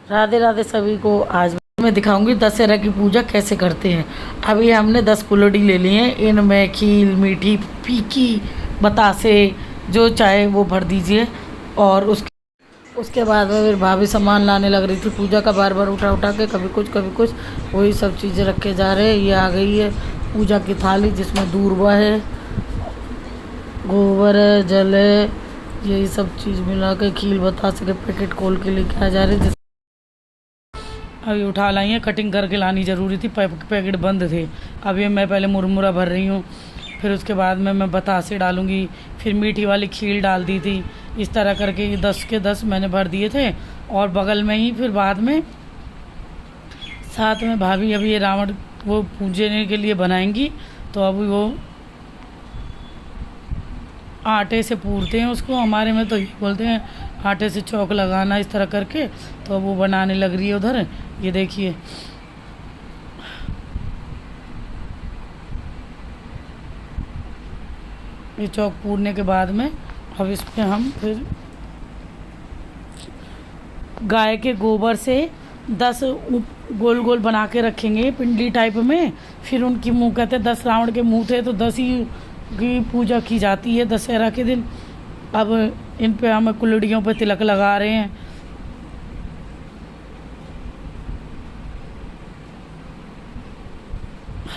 राधे राधे सभी को। आज मैं दिखाऊंगी दशहरा की पूजा कैसे करते हैं। अभी हमने 10 फुलड़ी ले ली हैं। इनमें खील, मीठी, फीकी, बतासे जो चाहे वो भर दीजिए। और उसके बाद में फिर भाभी सामान लाने लग रही थी पूजा का, बार बार उठा उठा के, कभी कुछ वही सब चीज़ें रखे जा रहे हैं। ये आ गई है पूजा की थाली जिसमें दूर्वा है, गोबर है, जल है, यही सब चीज़ मिला के खील बतासे के पैकेट खोल के लेके आ जा रहे हैं। अभी उठा लाई है, कटिंग करके लानी ज़रूरी थी, पैकेट बंद थे। अभी मैं पहले मुरमुरा भर रही हूँ, फिर उसके बाद में मैं बतासे डालूँगी, फिर मीठी वाली खीर डाल दी थी। इस तरह करके ये 10 के 10 मैंने भर दिए थे। और बगल में ही फिर बाद में साथ में भाभी अभी ये रावण वो पूजने के लिए बनाएंगी, तो अभी वो आटे से पूरते हैं उसको, हमारे में तो ये बोलते हैं आटे से चौक लगाना, इस तरह करके। तो अब वो बनाने लग रही है उधर, ये देखिए। ये चौक पूरने के बाद में अब इसमें हम फिर गाय के गोबर से 10 गोल गोल बना के रखेंगे पिंडली टाइप में। फिर उनकी मुँह कहते हैं 10 रावण के मुँह थे, तो 10 ही की पूजा की जाती है दशहरा के दिन। अब इन पे हम कुल्हड़ियों पे तिलक लगा रहे हैं।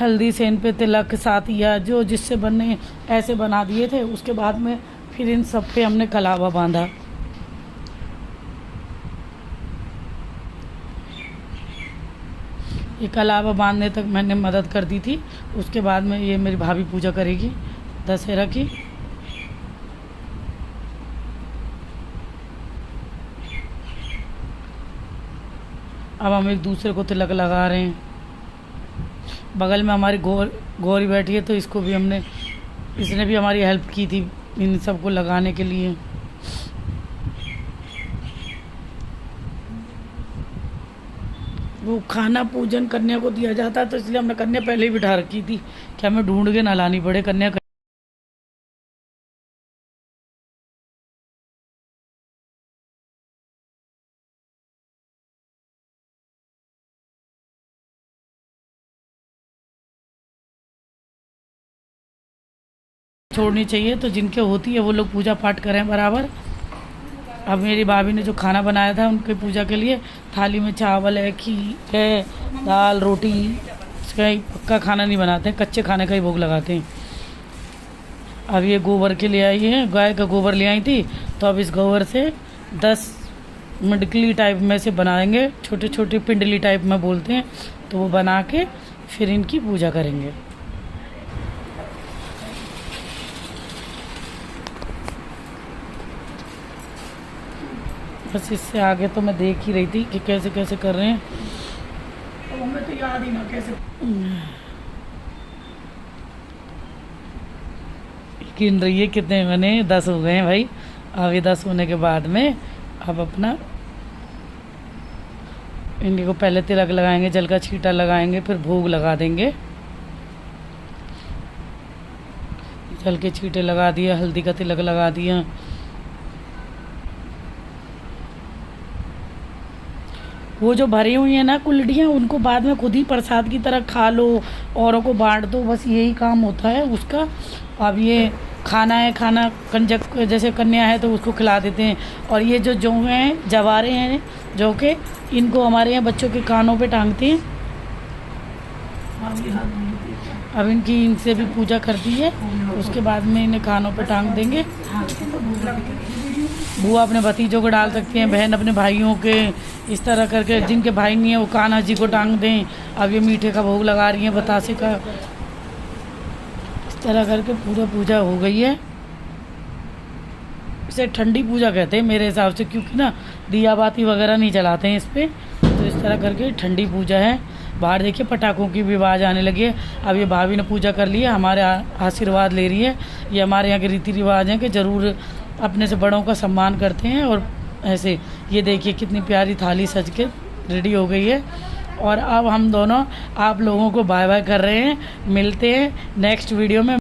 हल्दी से इन पे तिलक, सातिया जो जिससे बनने ऐसे बना दिए थे। उसके बाद में फिर इन सब पे हमने कलावा बांधा। ये कलावा बांधने तक मैंने मदद कर दी थी। उसके बाद में ये मेरी भाभी पूजा करेगी दशहरा की। अब हम एक दूसरे को तिलक लगा रहे हैं। बगल में हमारी गौरी बैठी है, तो इसको भी इसने भी हमारी हेल्प की थी इन सबको लगाने के लिए। वो खाना पूजन कन्या को दिया जाता है, तो इसलिए हमने कन्या पहले ही बिठा रखी थी कि हमें ढूंढ के ना लानी पड़े कन्या। छोड़नी चाहिए, तो जिनके होती है वो लोग पूजा पाठ करें बराबर। अब मेरी भाभी ने जो खाना बनाया था उनके पूजा के लिए, थाली में चावल है, खीर है, दाल, रोटी। इसका पक्का खाना नहीं बनाते हैं, कच्चे खाने का ही भोग लगाते हैं। अब ये गोबर के ले आई है, गाय का गोबर ले आई थी, तो अब इस गोबर से 10 मिडकली टाइप में से बनाएंगे, छोटे छोटे पिंडली टाइप में बोलते हैं। तो वो बना के फिर इनकी पूजा करेंगे। बस इससे आगे तो मैं देख ही रही थी कि कैसे कैसे कर रहे हैं। तो हमें तो याद ही ना कैसे। गिन रही है कितने बने, 10 हो गए हैं भाई। अब ये 10 होने के बाद में अब अपना इनके को पहले तिलक लगाएंगे, जल का छींटा लगाएंगे, फिर भोग लगा देंगे। जल के छींटे लगा दिया, हल्दी का तिलक लगा दिया। वो जो भरी हुई है ना कुल्हड़ियाँ, उनको बाद में खुद ही प्रसाद की तरह खा लो, औरों को बांट दो, बस यही काम होता है उसका। अब ये खाना है, खाना कंजक जैसे कन्या है तो उसको खिला देते हैं। और ये जो जौ हैं, जवारे हैं, जो के इनको हमारे यहाँ बच्चों के कानों पे टांगते हैं। अब इनसे भी पूजा कर दी है, उसके बाद में इन्हें कानों पे टांग देंगे। बुआ अपने भतीजों को डाल सकती हैं, बहन अपने भाइयों के, इस तरह करके। जिनके भाई नहीं है वो कान्हा जी को टांग दें। अब ये मीठे का भोग लगा रही हैं, बतासे का। इस तरह करके पूरा पूजा हो गई है। इसे ठंडी पूजा कहते हैं मेरे हिसाब से, क्योंकि ना दिया बाती वगैरह नहीं जलाते हैं इस पर। तो इस तरह करके ठंडी पूजा है। बाहर देखिए पटाखों की भी आवाज़ आने लगी है। अब ये भाभी ने पूजा कर ली है, हमारे आशीर्वाद ले रही है। ये हमारे यहाँ के रीति रिवाज हैं कि ज़रूर अपने से बड़ों का सम्मान करते हैं। और ऐसे ये देखिए कितनी प्यारी थाली सज के रेडी हो गई है। और अब हम दोनों आप लोगों को बाय बाय कर रहे हैं। मिलते हैं नेक्स्ट वीडियो में।